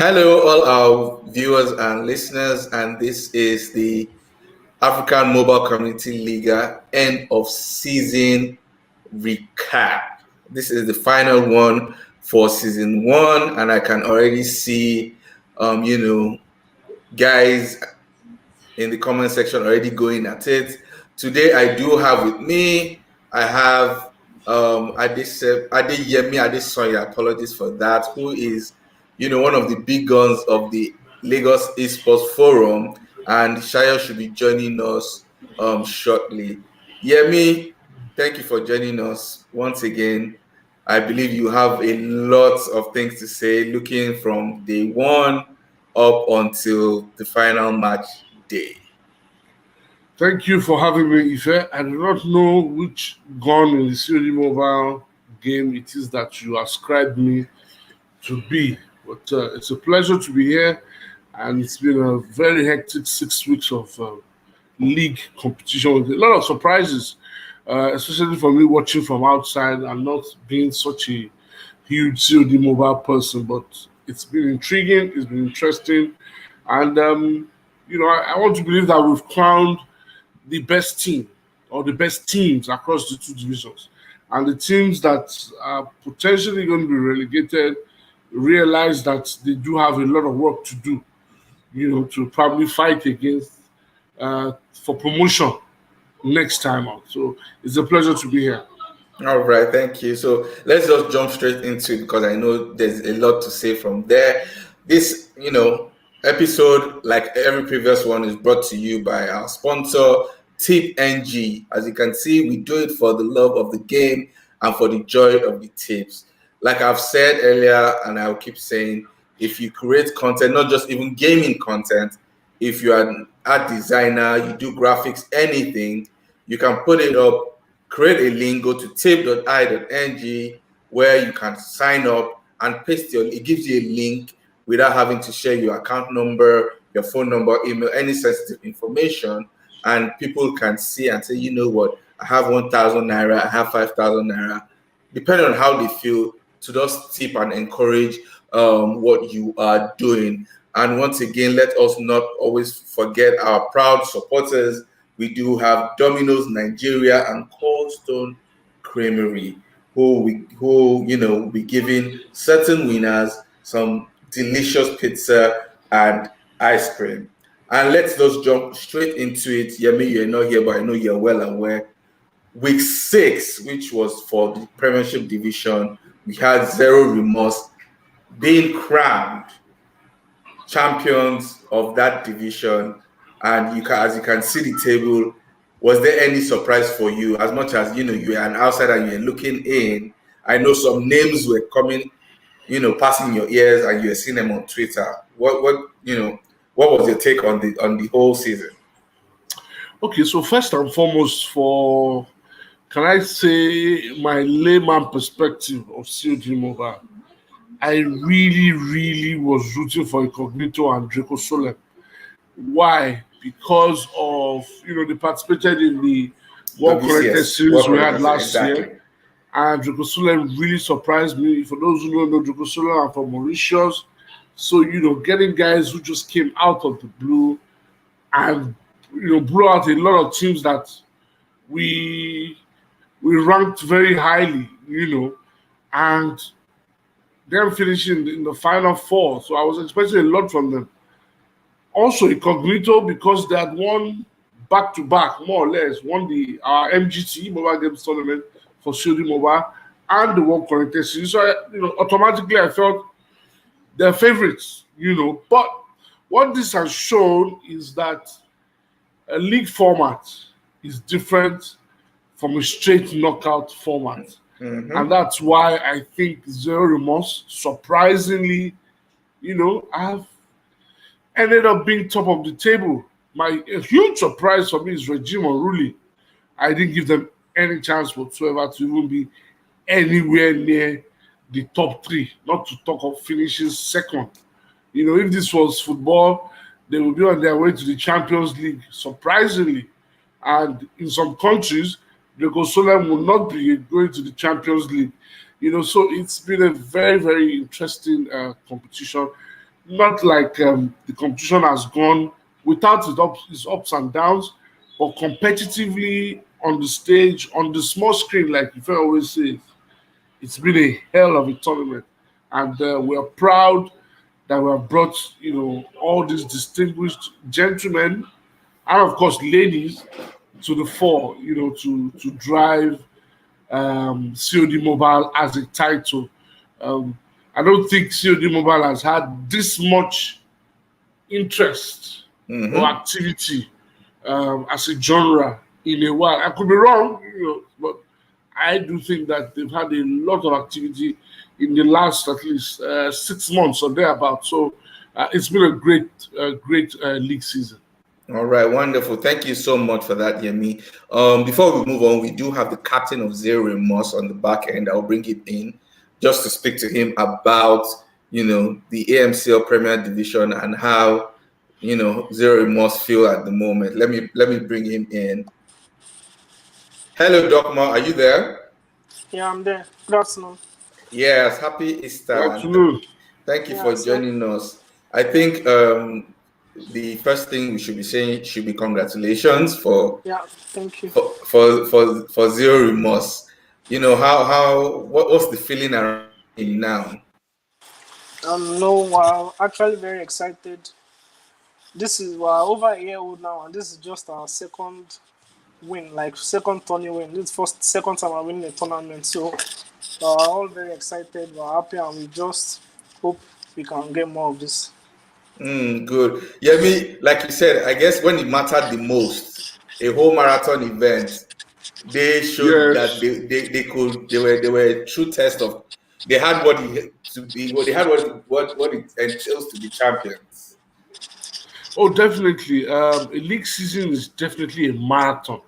Hello, all our viewers and listeners, and this is the African Mobile Community Liga end of season recap. This is the final one for season one, and I can already see, guys in the comment section already going at it. Today, I do have with me, I have Adeyemi Adesoya, apologies for that, who is, one of the big guns of the Lagos Esports Forum, and Shayo should be joining us shortly. Yemi, thank you for joining us once again. I believe you have a lot of things to say, looking from day one up until the final match day. Thank you for having me, Ife. I do not know which gun in the COD mobile game it is that you ascribed me to be, but it's a pleasure to be here, and it's been a very hectic 6 weeks of league competition with a lot of surprises, especially for me watching from outside and not being such a huge COD mobile person. But it's been intriguing, it's been interesting, and I want to believe that we've crowned the best team or the best teams across the two divisions. And the teams that are potentially going to be relegated realize that they do have a lot of work to do, to probably fight against for promotion next time out. So it's a pleasure to be here. All right, thank you. So let's just jump straight into it because I know there's a lot to say from there. This, episode, like every previous one, is brought to you by our sponsor, Tip NG. As you can see, we do it for the love of the game and for the joy of the tips. Like I've said earlier, and I'll keep saying, if you create content, not just even gaming content, if you are an art designer, you do graphics, anything, you can put it up, create a link, go to tip.i.ng where you can sign up and paste it gives you a link without having to share your account number, your phone number, email, any sensitive information. And people can see and say, you know what, I have 1,000 naira, I have 5,000 naira, depending on how they feel, to just tip and encourage what you are doing. And once again, let us not always forget our proud supporters. We do have Domino's Nigeria and Coldstone Creamery, who will be giving certain winners some delicious pizza and ice cream. And let's just jump straight into it. Yemi, you're not here, but I know you're well aware. Week 6, which was for the Premiership Division, we had Zero Remorse being crowned champions of that division. And as you can see the table, was there any surprise for you? As much as you're an outsider and you're looking in, I know some names were coming, passing your ears, and you're seeing them on Twitter. What was your take on the whole season? Okay, so first and foremost, can I say my layman perspective of COD Mobile, I really, really was rooting for Incognito and Draco Solem. Why? Because of they participated in the World Corrected series we had last year, and Draco Solem really surprised me. For those who don't know, Draco Solem are from Mauritius, so getting guys who just came out of the blue and blew out a lot of teams that we ranked very highly, and them finishing in the final four. So I was expecting a lot from them. Also, Incognito, because they had won back-to-back, more or less, won the MGT, Mobile Games Tournament for COD Mobile, and the World Corrected Series. So, automatically I felt they're favorites, But what this has shown is that a league format is different from a straight knockout format. Mm-hmm. And that's why I think Zero Remorse, surprisingly, have ended up being top of the table. A huge surprise for me is Regime Unruly. I didn't give them any chance whatsoever to even be anywhere near the top 3, not to talk of finishing second. If this was football, they would be on their way to the Champions League, surprisingly. And in some countries, Draco Solem will not be going to the Champions League. So it's been a very, very interesting competition. not like the competition has gone without its ups and downs, but competitively on the stage, on the small screen, like Ife always says, it's been a hell of a tournament. And we are proud that we have brought, all these distinguished gentlemen and of course ladies to the fore, to drive COD Mobile as a title. Um, I don't think COD Mobile has had this much interest or Mm-hmm. activity as a genre in a while. I could be wrong, but I do think that they've had a lot of activity in the last at least 6 months or thereabout. So it's been a great league season. All right, wonderful. Thank you so much for that, Yemi. Before we move on, we do have the captain of Zero Remorse on the back end. I'll bring him in just to speak to him about, the AMCL Premier Division and how, Zero Remorse feel at the moment. Let me bring him in. Hello, Docma. Are you there? Yeah, I'm there. Good afternoon. Yes. Happy Easter, Good and afternoon. thank you Yeah, for so joining us. I think the first thing we should be saying should be congratulations for yeah, thank you. for Zero Remorse. What's the feeling around now? No, wow, actually very excited. This is we're over a year old now, and this is just our second win, like second tourney win. This is first second time I'm winning a tournament, so we're all very excited. We're happy, and we just hope we can get more of this. Good. Yeah, like you said, I guess when it mattered the most, a whole marathon event, they showed that Yes. they were a true test of they had what it to be what they had what it entails to be champions. Oh, definitely. A league season is definitely a marathon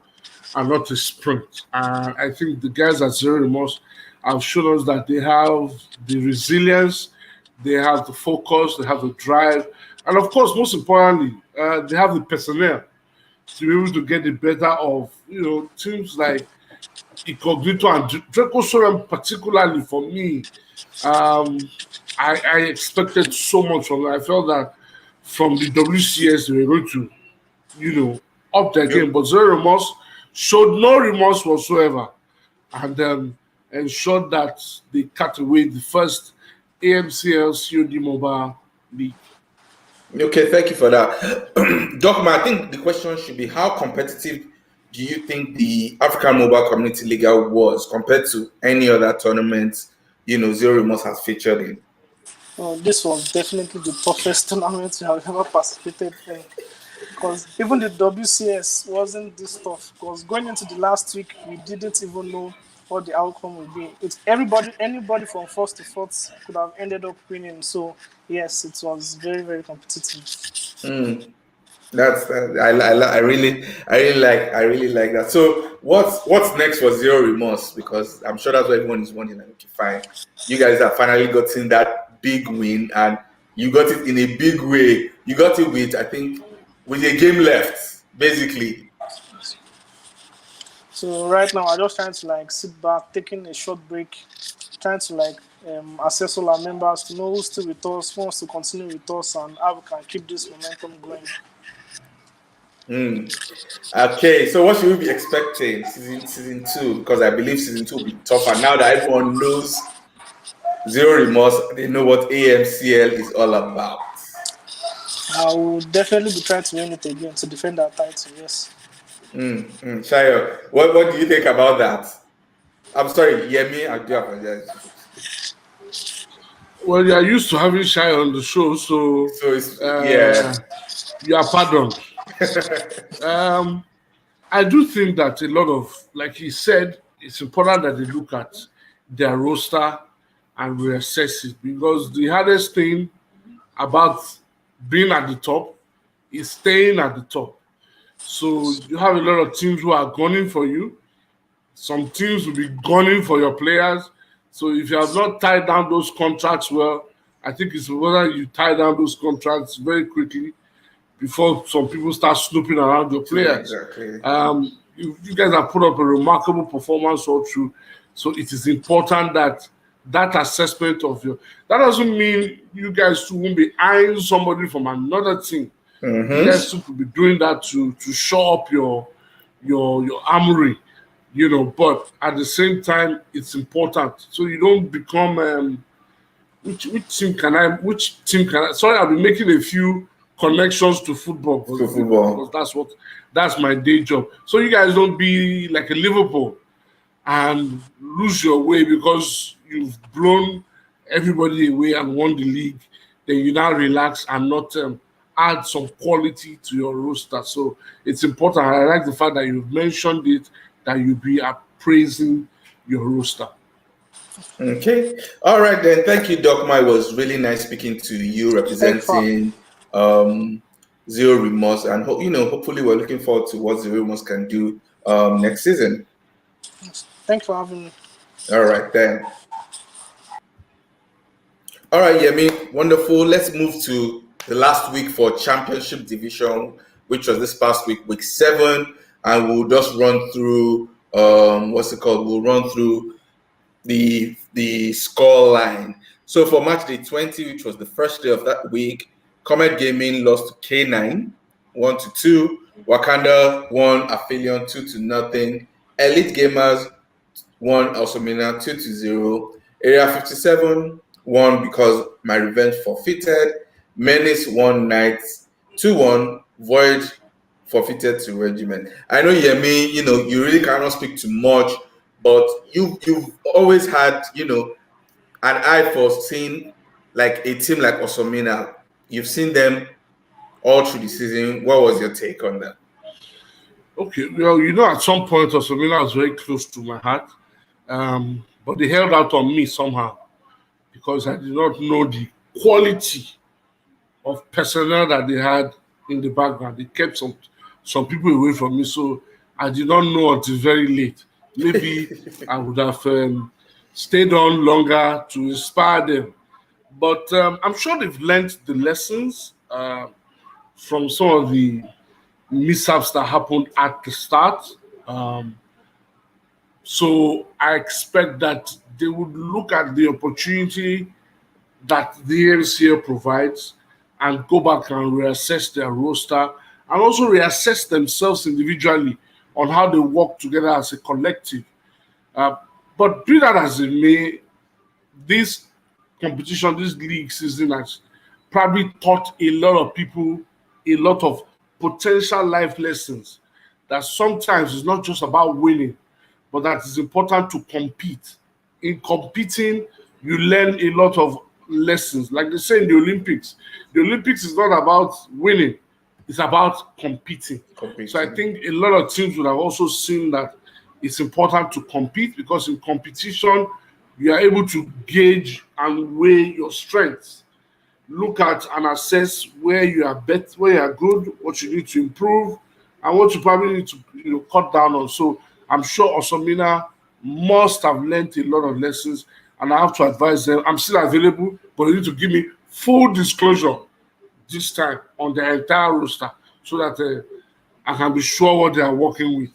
and not a sprint. And I think the guys at Zero Remorse have shown us that they have the resilience, they have the focus, they have the drive, and of course, most importantly, they have the personnel to be able to get the better of teams like Incognito and Draco Soren, particularly for me. Um, I expected so much from them. I felt that from the WCS they were going to, up their game, You, but Zero Remorse showed no remorse whatsoever and ensured that they cut away the first AMCL COD Mobile League. okay, thank you for that. Docma, I think the question should be how competitive do you think the African Mobile Community League was compared to any other tournament, Zero Remorse has featured in? This was definitely the toughest tournament we have ever participated in. Because even the WCS wasn't this tough. Because going into the last week, we didn't even know what the outcome would be. It's anybody from first to fourth could have ended up winning. So yes, it was very, very competitive. Mm. That's I really like that. So what's next for Zero Remorse? Because I'm sure that's what everyone is wondering. Like, okay, fine, you guys have finally gotten that big win, and you got it in a big way. You got it with I think with a game left, basically. So right now, I'm just trying to like sit back, taking a short break, trying to like assess all our members to know who's still with us, who wants to continue with us, and how we can keep this momentum going. Mm. Okay, so what should we be expecting season two? Because I believe season two will be tougher now that everyone knows Zero Remorse. They know what AMCL is all about. I will definitely be trying to win it again to defend our title. Yes. Shayo, what do you think about that? I'm sorry, Yemi, I do apologize. Well, you are used to having Shy on the show, so So yeah. you are pardoned. Um, I do think that a lot of, like he said, it's important that they look at their roster and reassess it because the hardest thing about being at the top is staying at the top. So you have a lot of teams who are gunning for you. Some teams will be gunning for your players. So if you have not tied down those contracts well, I think it's whether you tie down those contracts very quickly before some people start snooping around your players. Exactly. You guys have put up a remarkable performance all through. So it is important that that assessment of your. That doesn't mean you guys too won't be eyeing somebody from another team. You guys too could be doing that to show up your armory, But at the same time, it's important so you don't become which team can I sorry, I'll be making a few connections to football To because football. that's my day job. So you guys don't be like a Liverpool and lose your way because you've blown everybody away and won the league. Then you now relax and not add some quality to your roster. So it's important. I like the fact that you've mentioned it, that you be appraising your roster. Okay. All right then. Thank you, Doc. It was really nice speaking to you, Thank you for representing um, Zero Remorse, and hopefully we're looking forward to what Zero Remorse can do next season. thank you for having me. All right then. All right, Yemi, wonderful. Let's move to the last week for Championship Division, which was this past week, week 7, and we'll just run through what's it called? We'll run through the score line. So for match day 20, which was the first day of that week, Comet Gaming lost to K9 1-2. Wakanda won Aphelion 2-0. Elite Gamers won Alsomina 2-0. Area 57 won because My Revenge forfeited. Menace won Knights 2-1. Void forfeited to Regiment. I know Yemi, you really cannot speak too much, but you've always had, an eye for seeing like a team like Osomina. You've seen them all through the season. What was your take on that? Okay, well, at some point, Osomina was very close to my heart, but they held out on me somehow because I did not know the quality of personnel that they had in the background. They kept some people away from me, so I did not know until very late. Maybe I would have stayed on longer to inspire them, but I'm sure they've learned the lessons from some of the mishaps that happened at the start. Um, so I expect that they would look at the opportunity that the AMCL provides and go back and reassess their roster and also reassess themselves individually on how they work together as a collective. Uh, but be that as it may, this competition, this league season has probably taught a lot of people a lot of potential life lessons that sometimes it's not just about winning, but that it's important to compete. In competing, you learn a lot of lessons. Like they say in the Olympics is not about winning, it's about competing. So I Competing. think a lot of teams would have also seen that it's important to compete because in competition, you are able to gauge and weigh your strengths, look at and assess where you are where you are good, what you need to improve, and what you probably need to cut down on. So I'm sure Osomina must have learned a lot of lessons, and I have to advise them. I'm still available, but you need to give me full disclosure this time on the entire roster so that I can be sure what they are working with.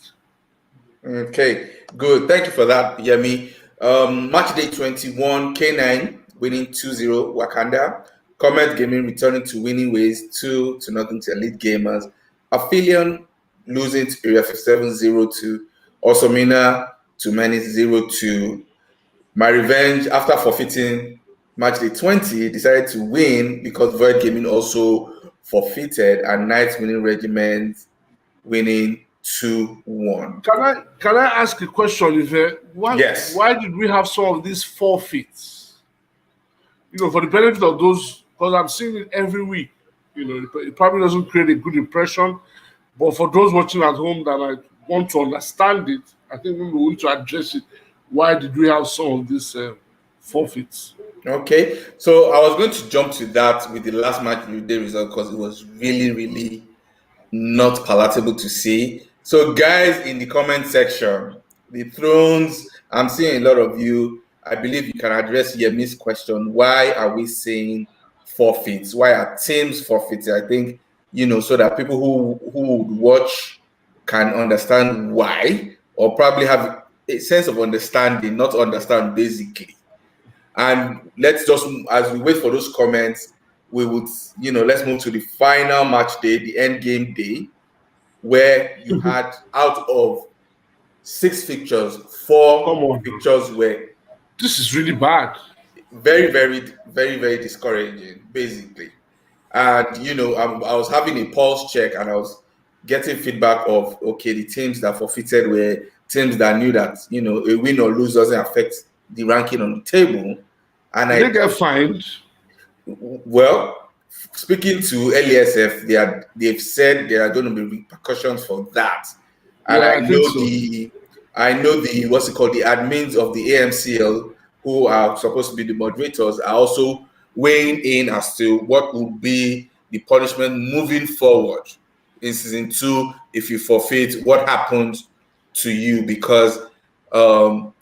Okay, good. Thank you for that, Yemi. Match day 21, K9 winning 2-0 Wakanda. Comet Gaming returning to winning ways 2-0 to Elite Gamers. Aphelion losing to Area 57 0-2. Osomina to Menace 0-2. My Revenge, after forfeiting match day 20, decided to win because Void Gaming also forfeited and Knights winning Regiment winning 2-1. Can I ask a question? If Yes. why did we have some of these forfeits? For the benefit of those, because I'm seeing it every week. It probably doesn't create a good impression, but for those watching at home that might want to understand it, I think we want to address it. Why did we have some of these forfeits? Okay. So I was going to jump to that with the last match of the day result because it was really, really not palatable to see. So, guys, in the comment section, the thrones, I'm seeing a lot of you. I believe you can address Yemi's question. Why are we saying forfeits? Why are teams forfeiting? I think, so that people who would watch can understand why, or probably have a sense of understanding, not understand basically. And let's just, as we wait for those comments, we would, let's move to the final match day, the end game day, where you had out of 6 fixtures, Come 4 on. fixtures were This is really bad. very, very, very, very discouraging, basically. And I was having a pulse check, and I was getting feedback of, okay, the teams that forfeited were teams that knew that a win or lose doesn't affect the ranking on the table. And Did they get fined? Well, speaking to LASF, they've said there are going to be repercussions for that. And Yeah, I think so. I know the what's it called, the admins of the AMCL, who are supposed to be the moderators, are also weighing in as to what will be the punishment moving forward in season 2 if you forfeit. What happens to you? Because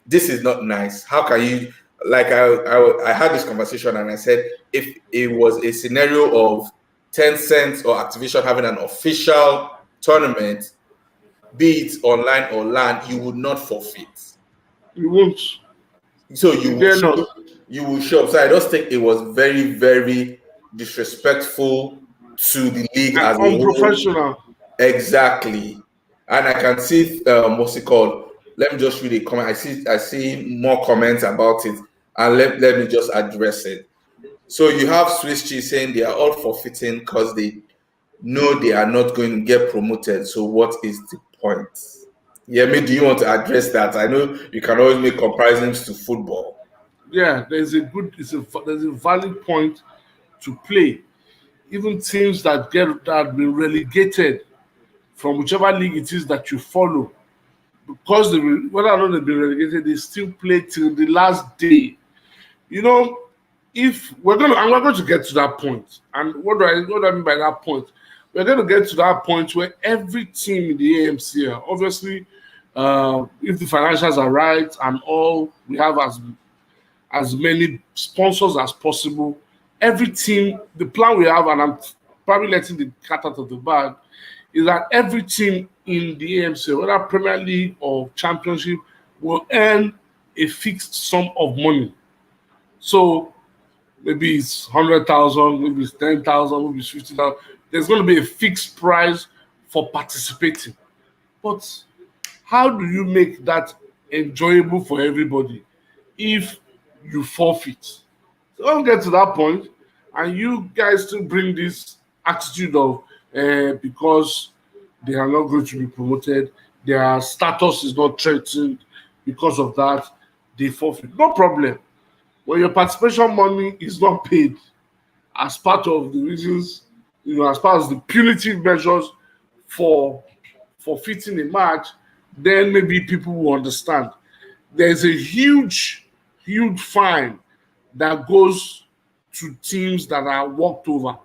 this is not nice. How can you, like, I had this conversation and I said, if it was a scenario of Tencent or Activision having an official tournament, be it online or LAN, you would not forfeit. You won't. So you will They're show, not. So I just think it was very, very disrespectful to the league And as a whole. unprofessional. Exactly. And I can see what's it called. Let me just read a comment. I see more comments about it, and let me just address it. So you have Swiss Cheese saying they are all forfeiting because they know they are not going to get promoted. So what is the point? Yemi, do you want to address that? I know you can always make comparisons to football. Yeah, there's a valid point to play. Even teams that have been relegated from whichever league it is that you follow, because whether or not they've been relegated, they still play till the last day. If we're going to get to that point, and what do I mean by that point? We're going to get to that point where every team in the AMCL, obviously, if the financials are right and all, we have as many sponsors as possible. Every team, the plan we have, and I'm probably letting the cat out of the bag, is that every team in the AMCL, whether Premier League or Championship, will earn a fixed sum of money. So maybe it's 100,000, maybe it's 10,000, maybe it's 50,000. There's going to be a fixed price for participating. But how do you make that enjoyable for everybody if you forfeit? So don't get to that point, and you guys still bring this attitude of because they are not going to be promoted, their status is not threatened because of that, they forfeit. No problem. When your participation money is not paid as part of the reasons, as part of the punitive measures for forfeiting a match, then maybe people will understand. There's a huge, huge fine that goes to teams that are walked over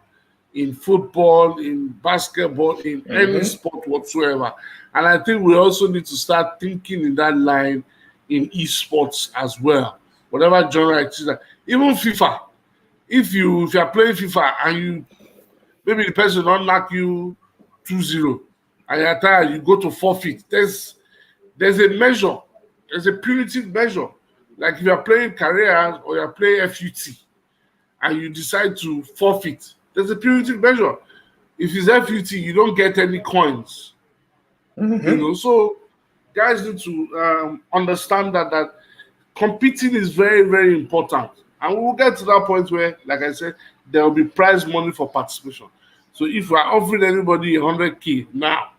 in football, in basketball, in any sport whatsoever. And I think we also need to start thinking in that line in esports as well. Whatever genre it is, even FIFA. If you are playing FIFA and maybe the person don't knock you 2-0 and you're tired, you go to forfeit. There's a measure, there's a punitive measure. Like if you're playing careers or you're playing FUT and you decide to forfeit, there's a punitive measure. If it's FUT, you don't get any coins. So guys need to understand that competing is very, very important. And we will get to that point where, like I said, there will be prize money for participation. So if we are offering anybody 100K now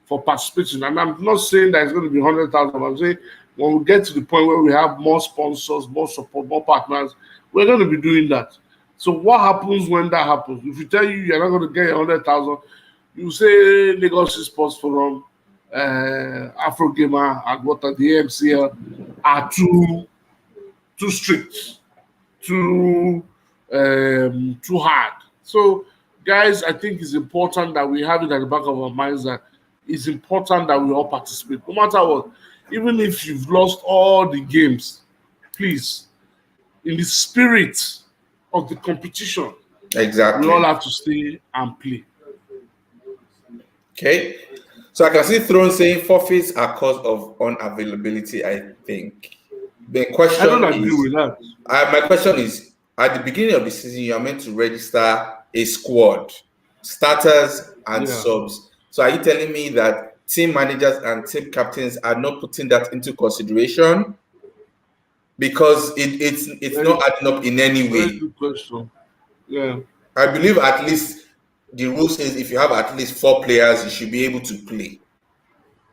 for participation, and I'm not saying that it's going to be 100,000, I'm saying when we get to the point where we have more sponsors, more support, more partners, we're going to be doing that. So what happens when that happens? If you tell you're not going to get 100,000, you say Lagos Esports Forum, Afro Gamer, and what are the AMCL are too strict, too hard. So, guys, I think it's important that we have it at the back of our minds that it's important that we all participate, no matter what. Even if you've lost all the games, please, in the spirit of the competition, Exactly. we all have to stay and play. Okay. So I can see Throne saying forfeits are cause of unavailability, I think. The I don't question agree is, with that. my question is, at the beginning of the season, you are meant to register a squad, starters and Yeah. subs. So are you telling me that team managers and team captains are not putting that into consideration? Because it's Very, not adding up in any very way. good question. Yeah. I believe at least the rule says if you have at least 4 players, you should be able to play.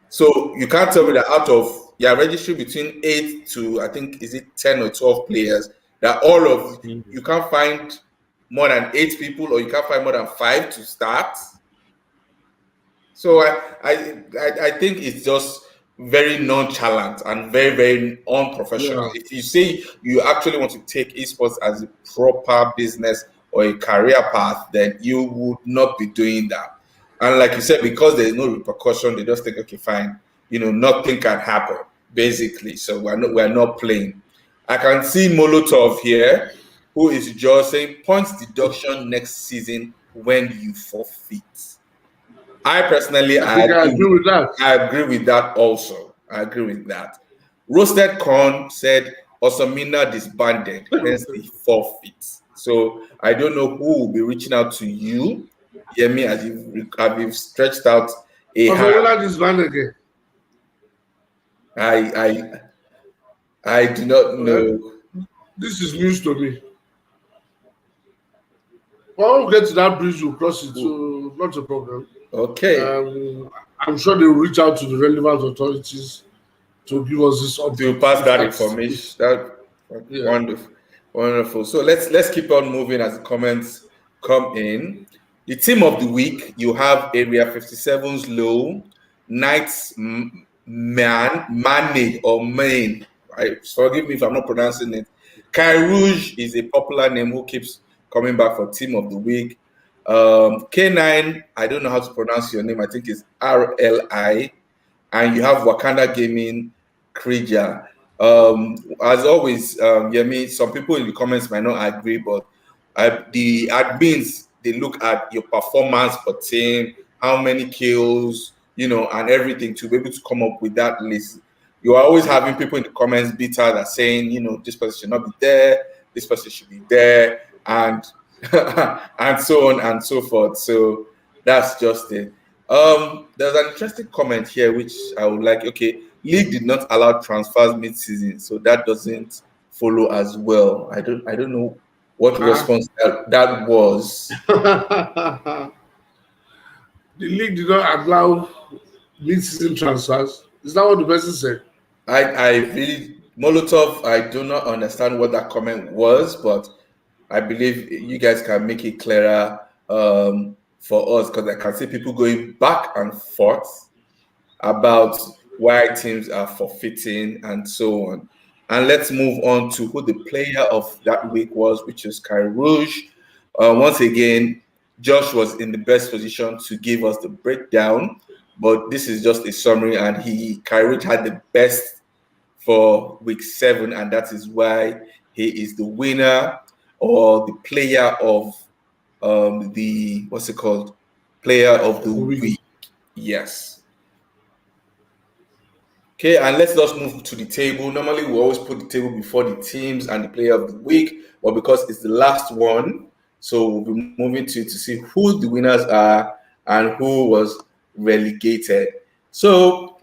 So you can't tell me that out of your registry between 8 to, I think, is it 10 or 12 players, that all of Mhm. you can't find more than 8 people, or you can't find more than 5 to start. So I think it's just very nonchalant and very, very unprofessional. Yeah. If you say you actually want to take esports as a proper business or a career path, then you would not be doing that. And like you said, because there's no repercussion, they just think, okay, fine, nothing can happen, basically. So we're not playing. I can see Molotov here, who is just saying points deduction next season when you forfeit. I personally, I think I agree with that. I agree with that also. I agree with that. Roasted Corn said Osamina disbanded, hence the forfeit. So I don't know who will be reaching out to you, Yemi, as you've stretched out a Also, hand. when I this man again, I I do not well, know. this is news to me. When we get to that bridge, we'll cross it, so not a problem. Okay. I'm sure they will reach out to the relevant authorities to give us this To update. pass If that that's information. if That yeah. wonderful, wonderful. So let's keep on moving as the comments come in. The team of the week, you have Area 57's Low, Knights Mane or Main. Right? Forgive me if I'm not pronouncing it. Kai Rouge is a popular name who keeps coming back for team of the week. K9, I don't know how to pronounce your name. I think it's RLI, and you have Wakanda Gaming, Krija. As always, Yemi, some people in the comments might not agree, but the admins, they look at your performance per team, how many kills, and everything to be able to come up with that list. You are always having people in the comments bitter that saying, this person should not be there, this person should be there, and and so on and so forth. So that's just it. There's an interesting comment here which I would like. Okay, league did not allow transfers mid-season, so that doesn't follow as well. I don't know what Ah. response that was. The league did not allow mid-season transfers. Is that what the person said? I really Molotov. I do not understand what that comment was, but I believe you guys can make it clearer for us, because I can see people going back and forth about why teams are forfeiting and so on. And let's move on to who the player of that week was, which is Kai Rouge. Once again, Josh was in the best position to give us the breakdown, but this is just a summary, and Kai Rouge had the best for week 7, and that is why he is the winner, or the player of the what's it called? Player of the week. Yes. Okay, and let's just move to the table. Normally, we always put the table before the teams and the player of the week, but because it's the last one, so we'll be moving to see who the winners are and who was relegated. So,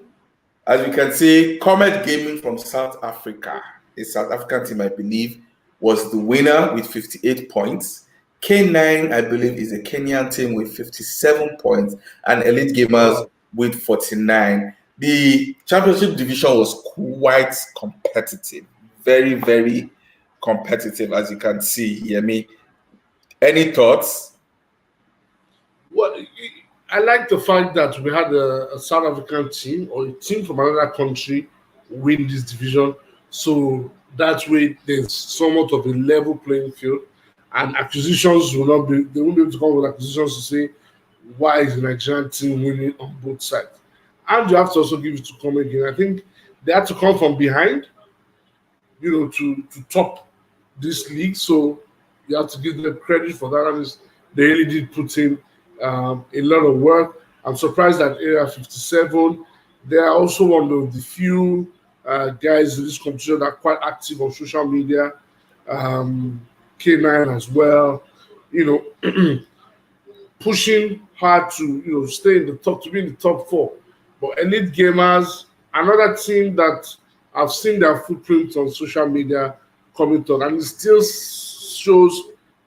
as we can see, Comet Gaming from South Africa, a South African team, I believe, was the winner with 58 points. K9, I believe, is a Kenyan team with 57 points, and Elite Gamers with 49. The championship division was quite competitive, very, very competitive, as you can see. Yemi, any thoughts? Well, I like the fact that we had a South African team or a team from another country win this division. So that way, there's somewhat of a level playing field, and acquisitions will not be. They won't be able to come with acquisitions to say why is the Nigerian team winning on both sides. And you have to also give it to come again. I think they had to come from behind, to top this league. So you have to give them credit for that. And they really did put in a lot of work. I'm surprised that Area 57, they are also one of the few guys in this competition that are quite active on social media. K9 as well. You know, pushing hard to stay in the top, to be in the top four. But Elite Gamers, another team that I've seen their footprint on social media coming on, and it still shows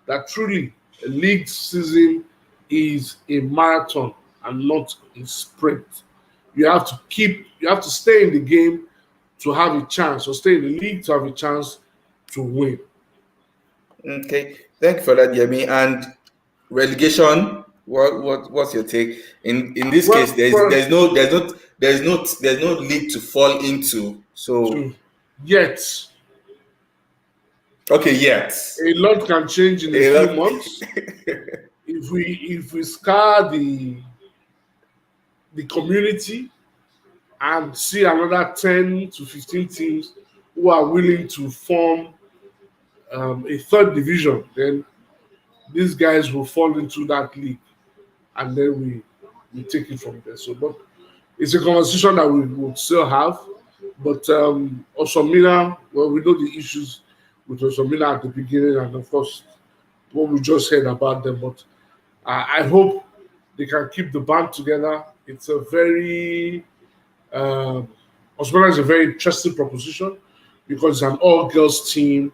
that truly a league season is a marathon and not a sprint. You have to stay in the game to have a chance, or stay in the league to have a chance to win. Okay, thank you for that, Yemi. And relegation. What's your take? In this Well, case, there's no league to fall into. So yet okay, yet a lot can change in a a few lot. months. If we scar the community and see another 10 to 15 teams who are willing to form a third division, then these guys will fall into that league, and then we take it from there. So, but it's a conversation that we would still have. But Osomina, well, we know the issues with Osomina at the beginning, and of course, what we just heard about them. But I hope they can keep the band together. It's a very Osmana is a very interesting proposition because it's an all-girls team,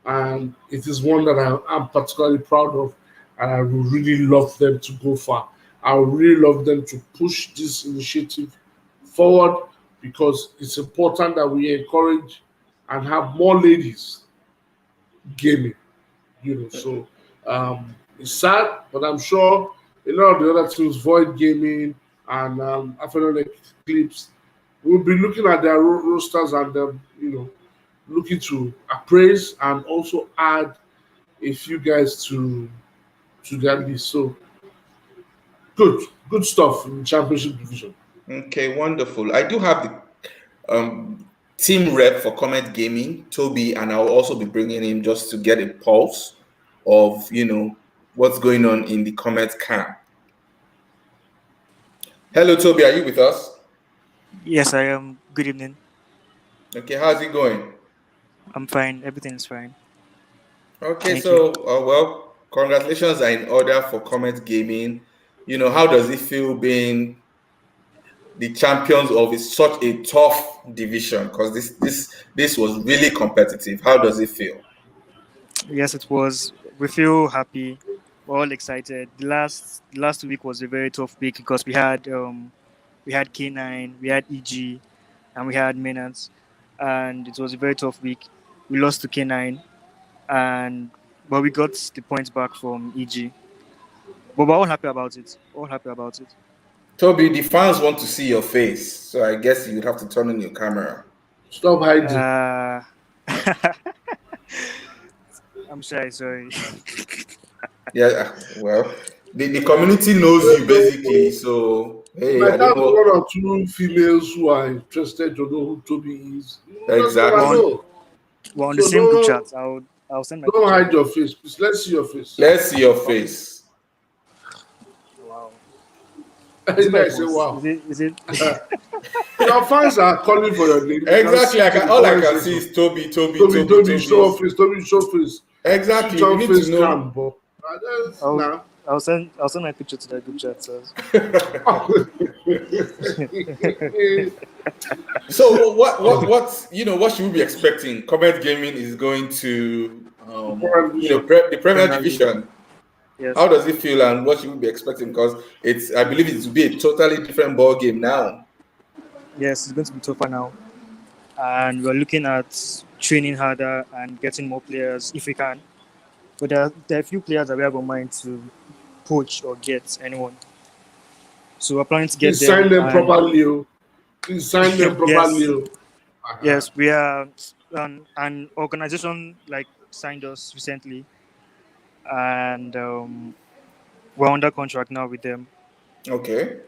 and it is one that I'm particularly proud of, and I would really love them to go far. I would really love them to push this initiative forward because it's important that we encourage and have more ladies gaming. So it's sad, but I'm sure a lot of the other teams, Void Gaming and Afenonic Clips, will be looking at their rosters and looking to appraise and also add a few guys to their list. So good stuff in the championship division. Okay, wonderful. I do have the team rep for Comet Gaming, Toby, and I'll also be bringing him just to get a pulse of what's going on in the Comet camp. Hello, Toby. Are you with us? Yes, I am. Good evening. Okay, how's it going? I'm fine. Everything is fine. Okay, Thank so you. well, congratulations are in order for Comet Gaming. How does it feel being the champions of such a tough division? Because this was really competitive. How does it feel? Yes, it was. We feel happy. We're all excited. The last week was a very tough week because we had K9, we had EG, and we had Maynards, and it was a very tough week. We lost to K9, but we got the points back from EG. But we're all happy about it. All happy about it. Toby, the fans want to see your face, so I guess you'd have to turn on your camera. Stop hiding. I'm shy. Sorry. Yeah, well, the community knows you basically, so You hey, I might don't have know one or two females who are interested to know who Toby is. You just never We're on, exactly. know. we're on the So same group chat. I'll send my don't picture. hide your face, please. Let's see your face. Let's see your face. Wow. You my guys say, post? wow. Is it? Your fans are calling for your name. You Exactly. can see the All I comment can see section. is Toby. Toby, show face. Toby, show face. Exactly. Switch We on need face to know. cam, but I'll nah. send my picture to that group chat. So. So what should we be expecting? Comet Gaming is going to the Premier Division. Yes. How does it feel, and what should we be expecting? Because I believe it will be a totally different ball game now. Yes, it's going to be tougher now, and we're looking at training harder and getting more players if we can. But there are a few players that we have in mind to poach or get anyone. So we're planning to get Please sign them and properly. Please sign them properly. yes, yes, we are an organization like signed us recently, and we're under contract now with them. Okay.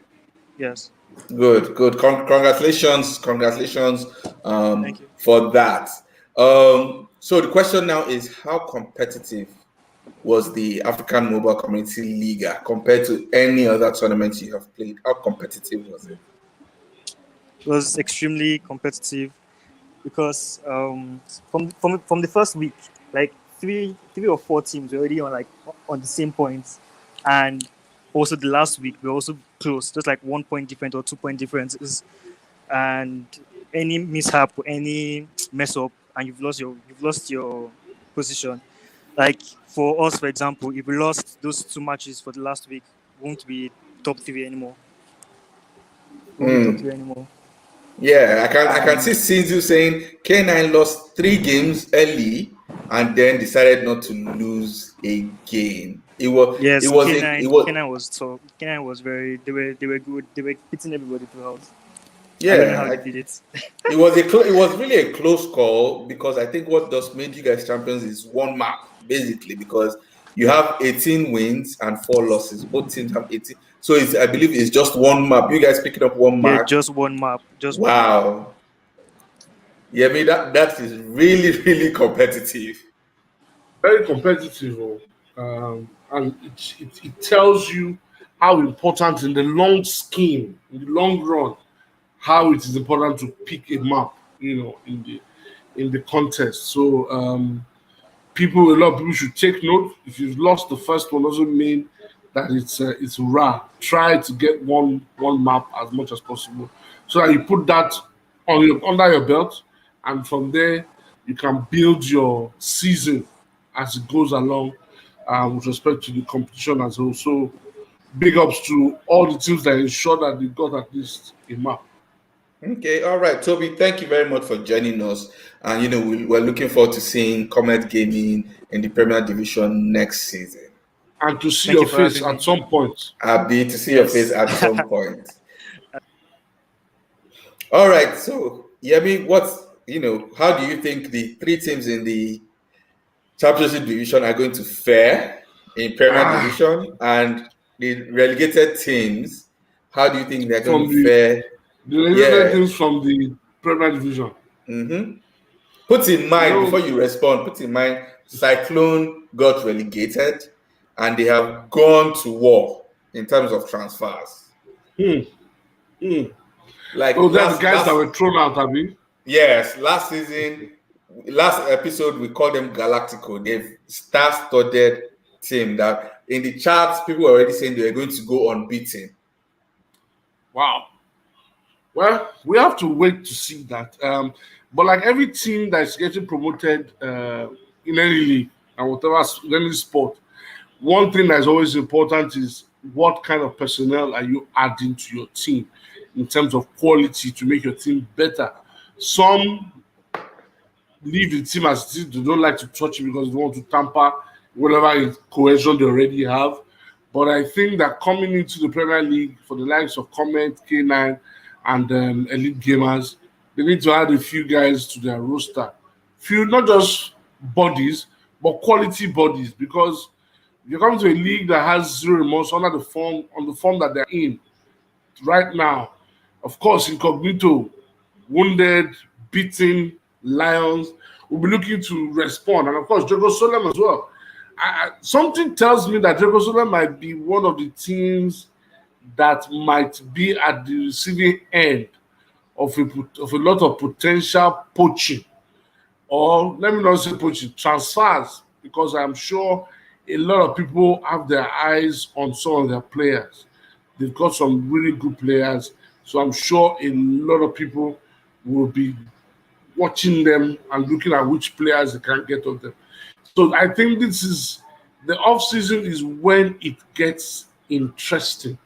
Yes. Good. Congratulations Thank you. for that. So the question now is, how competitive was the African Mobile Community League compared to any other tournament you have played? How competitive was it? It was extremely competitive. because from the first week, like three or four teams were already on the same points, and also the last week we're also close, just like 1 point difference or 2 point differences, and any mishap, any mess up, and you've lost your position. Like for us, for example, if we lost those two matches for the last week, we won't be top three anymore. We won't be top three anymore. Yeah, I can see And Sinzu saying K9 lost 3 games early and then decided not to lose again. yes, It K9 was K9 was tough. K9 was very, they were good. They were beating everybody throughout. I don't know how yeah, they did it. it was really a close call because I think what just made you guys champions is one map basically because you have 18 wins and 4 losses. Both teams have 18. So I believe it's just one map. You guys picking up one Yeah, mark. just one map. Just one map. Wow. Yeah, I mean that is really, really competitive. Very competitive, and it tells you how important in the long scheme, in the long run, how it is important to pick a map, in the contest. So a lot of people should take note. If you've lost the first one, doesn't mean that it's raw. Try to get one map as much as possible, so that you put that under your belt, and from there you can build your season as it goes along, with respect to the competition as well. So big ups to all the teams that ensure that they got at least a map. Okay, all right, Toby. Thank you very much for joining us, and we're looking forward to seeing Comet Gaming in the Premier Division next season. And to see Thank your you for face having at me. some point. Happy to see your face Yes. at some point. All right, so Yemi, how do you think the 3 teams in the Championship Division are going to fare in Premier Ah, Division, and the relegated teams? How do you think they're going from to fare? the related Yeah. things from the Premier Division. hmm Put in You mind before know, you respond. Put in mind, Cyclone got relegated, and they have gone to war in terms of transfers. hmm, hmm. Like Oh, they're the last guys that last were thrown out, Abby. yes, last season, last episode we called them Galactico. They've star-studded team that in the charts people were already saying they were going to go unbeaten. Wow. Well, we have to wait to see that. But like every team that's getting promoted in any league and whatever in any sport, one thing that's always important is what kind of personnel are you adding to your team in terms of quality to make your team better. Some leave the team as it is. They don't like to touch it because they want to tamper whatever cohesion they already have. But I think that coming into the Premier League for the likes of Comet, K9, and Elite Gamers, they need to add a few guys to their roster. Few, not just bodies, but quality bodies. Because you're coming to a league that has zero remorse under the form that they're in right now. Of course, Incognito, wounded, beaten Lions will be looking to respond. And of course, Jago Solem as well. Something tells me that Jago Solem might be one of the teams that might be at the receiving end of a lot of potential poaching, or let me not say poaching, transfers, because I'm sure a lot of people have their eyes on some of their players. They've got some really good players, so I'm sure a lot of people will be watching them and looking at which players they can get of them. So I think this is the off season is when it gets interesting.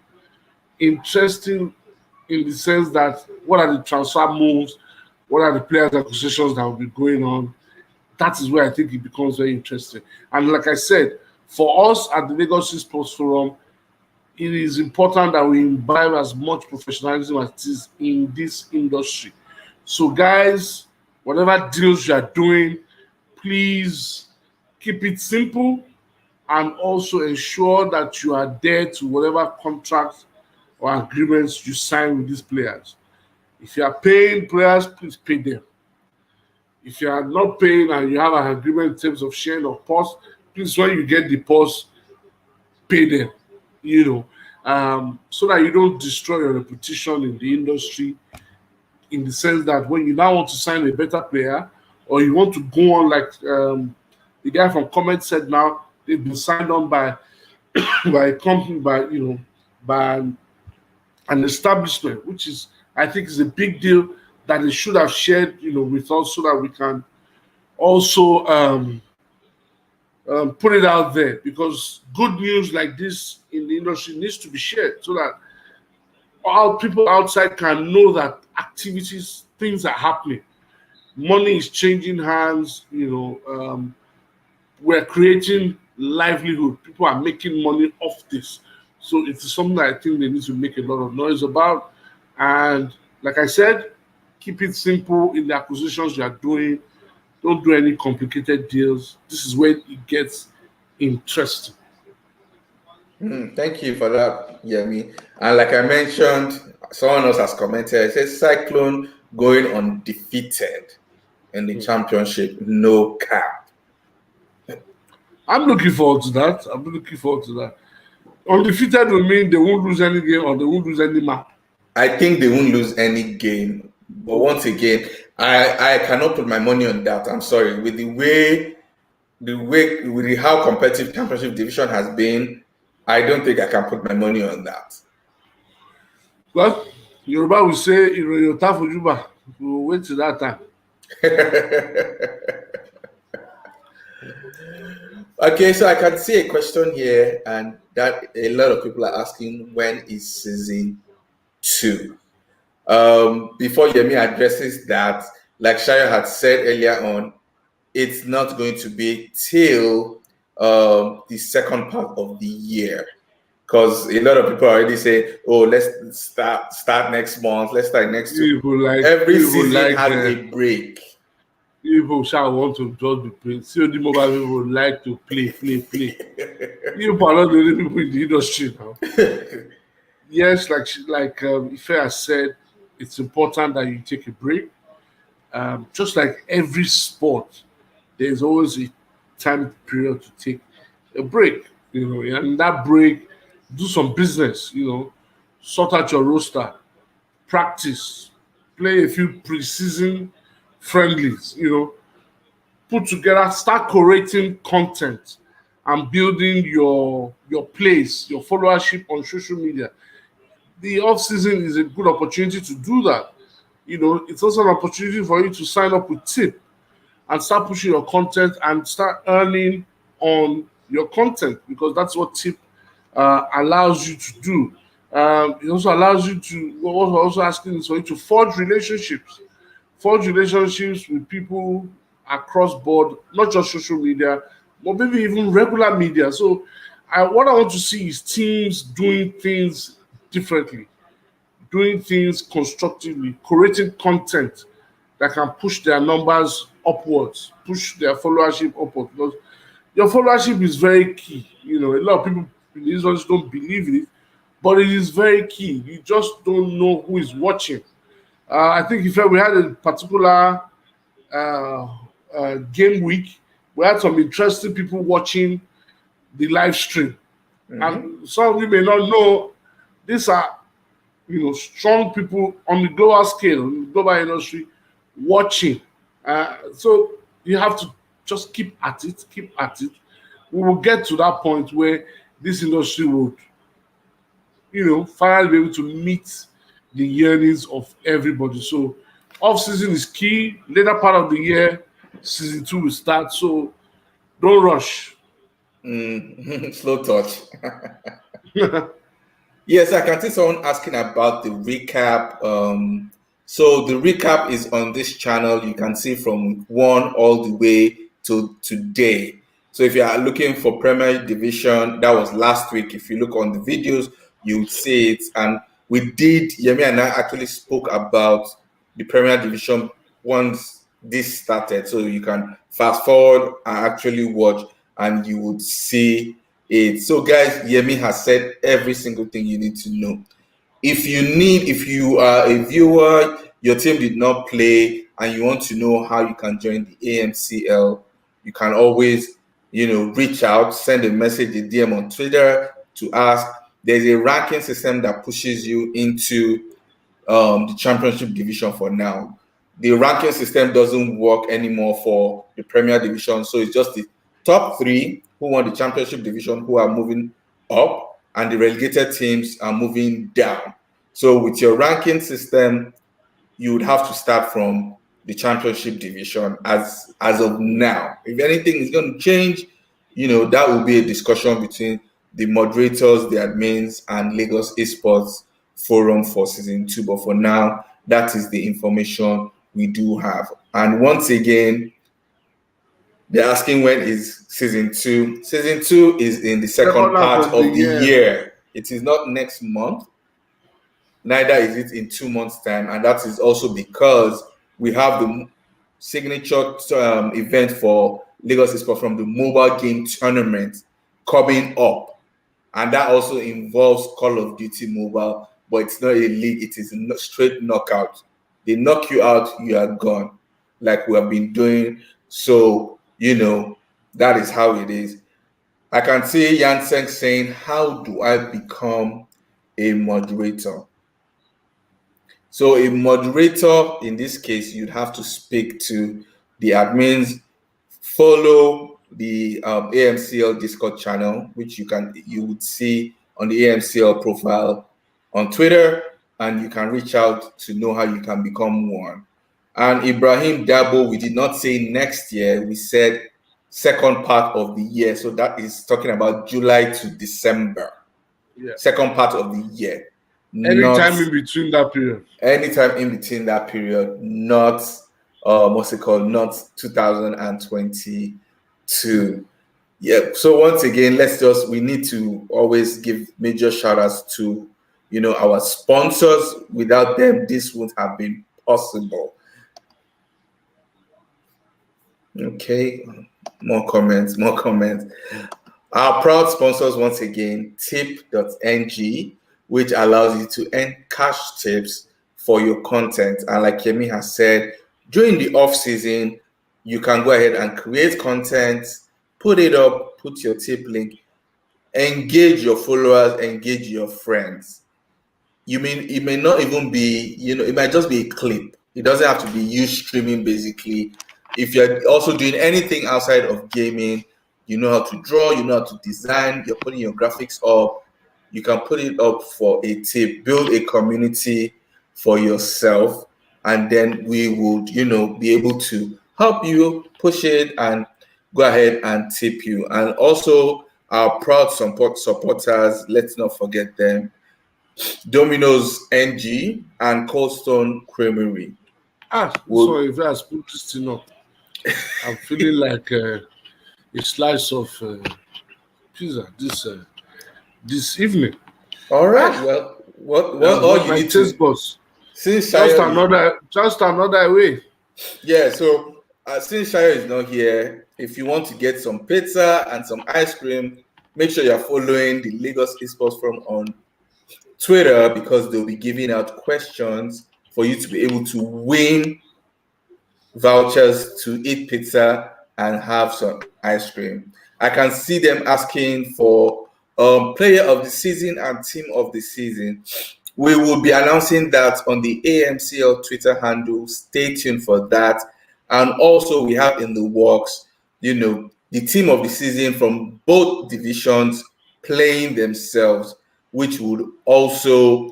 Interesting in the sense that what are the transfer moves, what are the players acquisitions that will be going on. That is where I think it becomes very interesting. And like I said, for us at the Lagos Sports Forum, it is important that we imbibe as much professionalism as it is in this industry. So, guys, whatever deals you are doing, please keep it simple and also ensure that you are there to whatever contracts or agreements you sign with these players. If you are paying players, please pay them. If you are not paying and you have an agreement in terms of sharing of posts, please, when you get the post, pay them. So that you don't destroy your reputation in the industry in the sense that when you now want to sign a better player, or you want to go on like the guy from Comment said, now they've been signed on by by a company, by by an establishment, which is, I think, is a big deal that they should have shared, with us, so that we can also put it out there, because good news like this in the industry needs to be shared, so that all people outside can know that activities, things are happening, money is changing hands. We're creating livelihood. People are making money off this. So it's something that I think they need to make a lot of noise about. And like I said, keep it simple in the acquisitions you are doing. Don't do any complicated deals. This is where it gets interesting. Thank you for that, Yemi. And like I mentioned, someone else has commented, it says Cyclone going undefeated in the championship, no cap. I'm looking forward to that. Undefeated will mean they won't lose any game, or they won't lose any map. I think they won't lose any game. But once again, I cannot put my money on that. I'm sorry. With how competitive championship division has been, I don't think I can put my money on that. Well, Yoruba will say, "Your Tafujuba." We'll wait till that time. Okay, so I can see a question here, and that a lot of people are asking, when is season 2? Before Yemi addresses that, like Shaya had said earlier on, it's not going to be till the second part of the year, because a lot of people already say, "Oh, let's start next month. Let's start next week." Every season has a break. People shall want to just be playing. COD mobile people like to play. You are not the only people in the industry now. Yes, like Ife has said, it's important that you take a break. Just like every sport, there's always a time period to take a break. And that break, do some business. Sort out your roster, practice, play a few preseason friendlies. Put together, start curating content and building your place, your followership on social media. The off season is a good opportunity to do that. It's also an opportunity for you to sign up with Tip and start pushing your content and start earning on your content, because that's what Tip allows you to do. It also allows you to, what we're also asking is for you to forge relationships with people across board, not just social media, but maybe even regular media. So what I want to see is teams doing things differently, doing things constructively, creating content that can push their numbers upwards, push their followership upwards. Because your followership is very key. A lot of people in the industry don't believe in it, but it is very key. You just don't know who is watching. I think if we had a particular game week, we had some interesting people watching the live stream. And some of you may not know, these are strong people on the global scale, in the global industry, watching. So you have to just keep at it. We will get to that point where this industry would, finally be able to meet the yearnings of everybody. So off season is key. Later part of the year, season 2 will start. So don't rush. Slow touch. Yes, I can see someone asking about the recap. So the recap is on this channel. You can see from 1 all the way to today. So if you are looking for Premier Division, that was last week. If you look on the videos, you'll see it. And Yemi and I actually spoke about the Premier Division once this started. So you can fast forward and actually watch, and you would see it. So guys, Yemi has said every single thing you need to know. If you are a viewer, your team did not play, and you want to know how you can join the AMCL, you can always, reach out, send a message, a DM on Twitter to ask. There's a ranking system that pushes you into the championship division for now. The ranking system doesn't work anymore for the Premier Division, so it's just the top three who won the championship division who are moving up, and the relegated teams are moving down. So with your ranking system, you would have to start from the championship division as of now. If anything is going to change, that will be a discussion between the moderators, the admins, and Lagos Esports Forum for season 2. But for now, that is the information we do have. And once again, they're asking when is season 2. Season 2 is in the second part of the year. It is not next month. Neither is it in 2 months' time. And that is also because we have the signature event for Lagos Esports from the mobile game tournament coming up. And that also involves Call of Duty Mobile, but it's not a league, it is a straight knockout. They knock you out, you are gone, like we have been doing. So, that is how it is. I can see Yanseng saying, how do I become a moderator? So a moderator, in this case, you'd have to speak to the admins, follow the AMCL Discord channel, which you would see on the AMCL profile on Twitter, and you can reach out to know how you can become one. And Ibrahim Dabo, we did not say next year, we said second part of the year. So that is talking about July to December. Yeah. Second part of the year. Anytime in between that period. Anytime in between that period, not what's it called? Not 2022. Yeah. So once again, we need to always give major shout outs to our sponsors. Without them, this wouldn't have been possible. Okay. More comments. Our proud sponsors once again, tip.ng, which allows you to earn cash tips for your content. And like Kemi has said, during the off season, you can go ahead and create content, put it up, put your tip link, engage your followers, engage your friends. It may not even be, it might just be a clip. It doesn't have to be you streaming basically. If you're also doing anything outside of gaming, you know how to draw, you know how to design, you're putting your graphics up, you can put it up for a tip, build a community for yourself, and then we would, be able to help you push it and go ahead and tip you. And also our proud supporters, let's not forget them, Domino's NG and Coldstone Creamery. Sorry if I spoke this thing up. I'm feeling like a slice of pizza this evening. All right. Well, what all you need to boss. Since just another way. Yeah. So since Shire is not here, if you want to get some pizza and some ice cream, make sure you're following the Lagos Esports Forum on Twitter, because they'll be giving out questions for you to be able to win vouchers to eat pizza and have some ice cream. I can see them asking for player of the season and team of the season. We will be announcing that on the AMCL Twitter handle. Stay tuned for that. And also we have in the works, the team of the season from both divisions playing themselves, which would also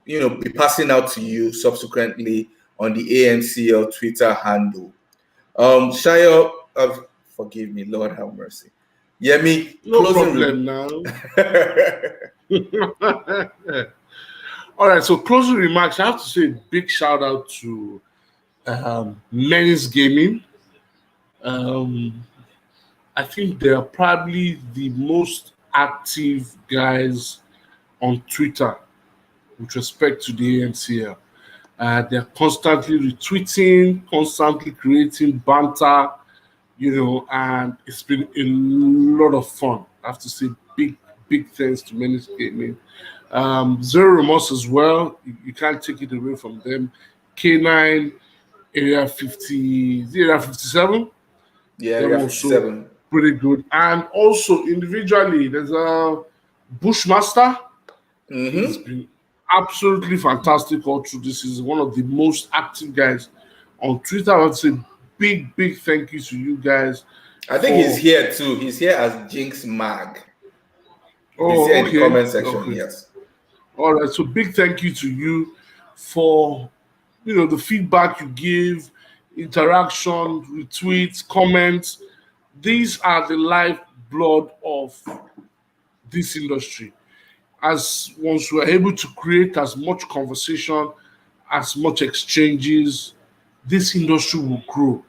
be passing out to you subsequently on the AMCL Twitter handle. Shayo, forgive me, Lord have mercy. Yemi, no problem now. All right, so closing remarks. I have to say a big shout out to Men's Gaming. I think they are probably the most active guys on Twitter with respect to the AMCL. They're constantly retweeting, constantly creating banter, and it's been a lot of fun. I have to say big thanks to Men's Gaming. Zero Remorse as well. You can't take it away from them. K9, Area 50, Area 57. Yeah, Area 57. Pretty good. And also individually, there's a Bushmaster. Mm-hmm. He's been absolutely fantastic all through this is one of the most active guys on Twitter. I would say big thank you to you guys I think he's for here too. He's here as Jinx Mag. He's here oh in the okay comment section. okay Yes. all right, so big thank you to you for the feedback you give, interaction, retweets, comments. These are the lifeblood of this industry. As once we're able to create as much conversation, as much exchanges, this industry will grow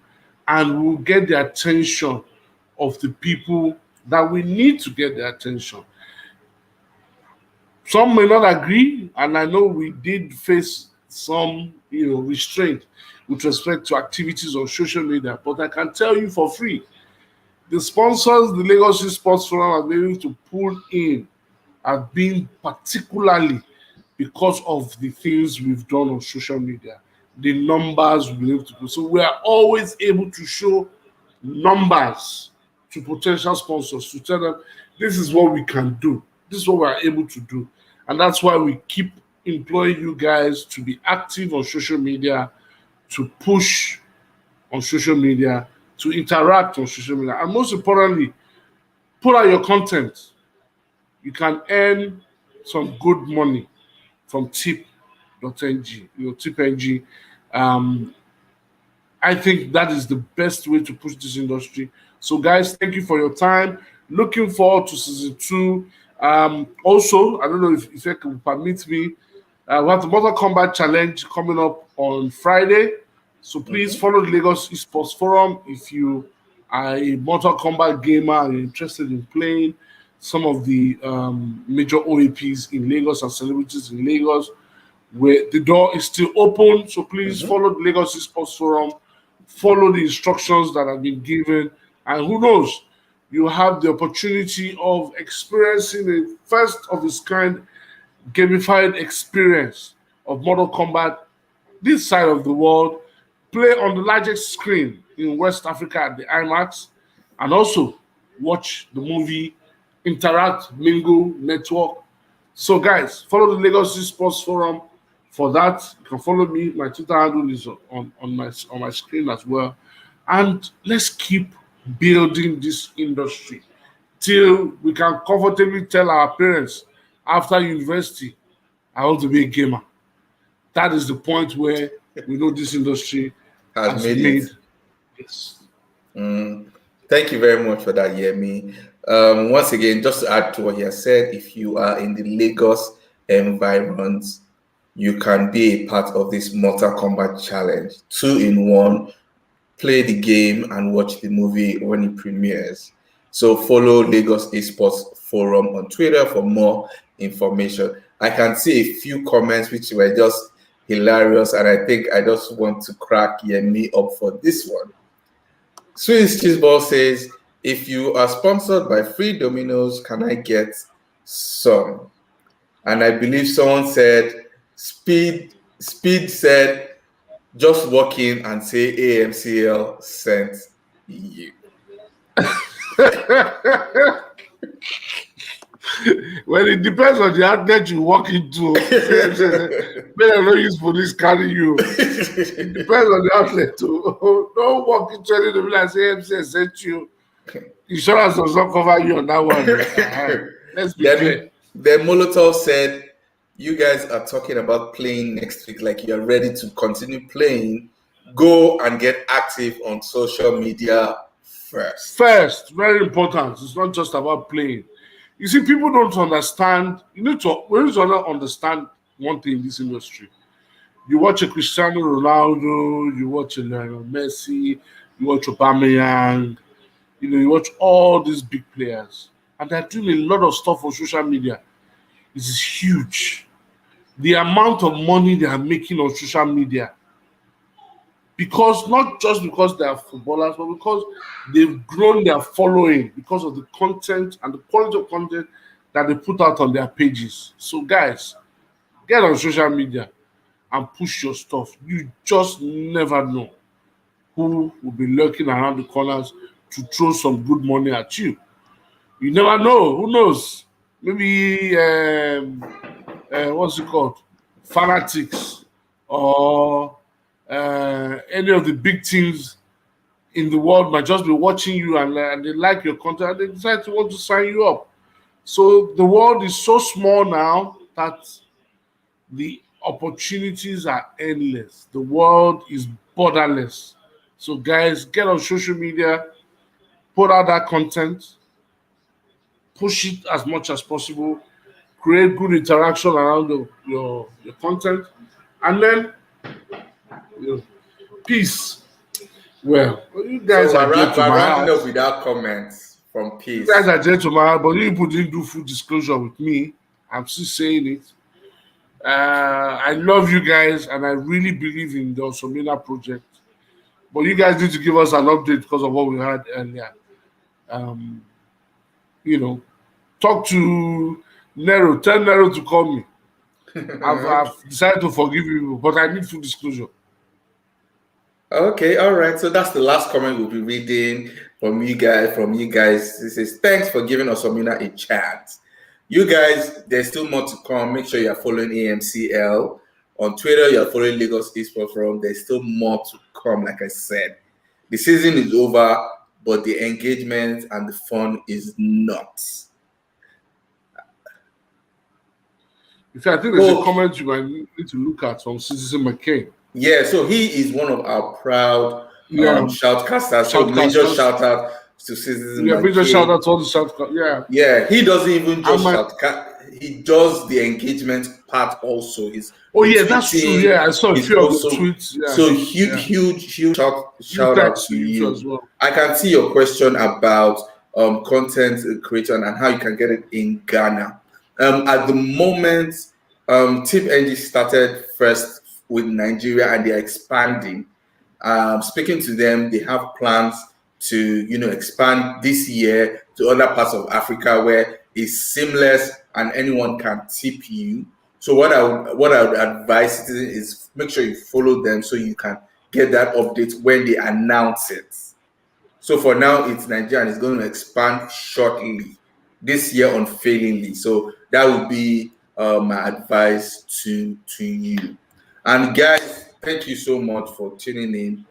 and will get the attention of the people that we need to get their attention. Some may not agree, and I know we did face some, restraint with respect to activities on social media. But I can tell you for free, the sponsors the Lagos Sports Forum have been able to pull in have been particularly because of the things we've done on social media, the numbers we've been able to do. So we are always able to show numbers to potential sponsors to tell them this is what we can do, this is what we are able to do. And that's why we keep employing you guys to be active on social media, to push on social media, to interact on social media, and most importantly, put out your content. You can earn some good money from tip.ng, tip.ng. Um, I think that is the best way to push this industry. So, guys, thank you for your time. Looking forward to season two. Also, I don't know if you can permit me, we have the Mortal Kombat Challenge coming up on Friday. So please follow the Lagos Esports Forum if you are a Mortal Kombat gamer and you're interested in playing some of the major OAPs in Lagos and celebrities in Lagos, where the door is still open. So please follow the Lagos Esports Forum, follow the instructions that have been given, and who knows, you have the opportunity of experiencing a first of its kind gamified experience of Mortal Kombat this side of the world, play on the largest screen in West Africa at the IMAX, and also watch the movie, interact, mingle, network. So, guys, follow the Lagos Sports Forum for that. You can follow me. My Twitter handle is on my screen as well. And let's keep building this industry till we can comfortably tell our parents after university, I want to be a gamer. That is the point where we know this industry Has has made it. made yes. Thank you very much for that, Yemi. Once again, just to add to what he has said, if you are in the Lagos environment, you can be a part of this Mortal Kombat Challenge. 2-in-1, play the game and watch the movie when it premieres. So follow Lagos Esports Forum on Twitter for more information. I can see a few comments which were just hilarious, and I think I just want to crack Yemi up for this one. Sweet Cheeseball says, if you are sponsored by free Domino's, can I get some? And I believe someone said, Speed said, just walk in and say AMCL sent you. Well, it depends on the outlet you walk into. May I not use police carry you. It depends on the outlet too. Don't walk into any of and say MC sent you. Insurance does not cover you on that one. Let's be clear. Then Molotov said, you guys are talking about playing next week, like you're ready to continue playing. Go and get active on social media first. First, very important. It's not just about playing. You see, people don't understand. We need to understand one thing in this industry. You watch a Cristiano Ronaldo, you watch a Lionel Messi, you watch Aubameyang, you watch all these big players, and they're doing a lot of stuff on social media. This is huge. The amount of money they are making on social media, because not just because they are footballers, but because they've grown their following because of the content and the quality of content that they put out on their pages. So, guys, get on social media and push your stuff. You just never know who will be lurking around the corners to throw some good money at you. You never know. Who knows? Maybe what's it called? Fanatics or any of the big teams in the world might just be watching you and they like your content and they decide to want to sign you up. So the world is so small now that the opportunities are endless. The world is borderless. So guys, get on social media, put out that content, push it as much as possible, create good interaction around your content, and then you know, peace. Well, you So guys are dear to we're my rounding heart. up without comments from You guys Peace. are dear to my heart, but you people didn't do full disclosure with me. I'm still saying it. I love you guys, and I really believe in the Osomina project. But you guys need to give us an update because of what we had earlier. Um, you know, talk to Nero. Tell Nero to call me. I've decided to forgive you, but I need full disclosure. Okay, all right. So that's the last comment we'll be reading from you guys. This is thanks for giving us Osomina a chance. You guys, there's still more to come. Make sure you're following AMCL on Twitter. You're following Lagos Esports Forum. There's still more to come. Like I said, the season is over, but the engagement and the fun is not. In fact, I think there's a comment you might need to look at from Citizen McCain. Yeah, so he is one of our proud shoutcasters. So major shout out to Citizen McCain. Major shout out to all the shoutcasters. Yeah, he doesn't even just shoutcast. He does the engagement part also. That's true. Yeah, I saw a few of the tweets. Yeah. So huge shout out to you as well. I can see your question about content creation and how you can get it in Ghana. At the moment, Tip NG started first with Nigeria and they're expanding. Speaking to them, they have plans to expand this year to other parts of Africa where it's seamless and anyone can tip you. So what I would advise is make sure you follow them so you can get that update when they announce it. So for now, it's Nigeria and it's going to expand shortly this year unfailingly. So that would be my advice to you. And guys, thank you so much for tuning in.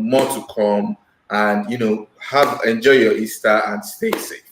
More to come, and enjoy your Easter and stay safe.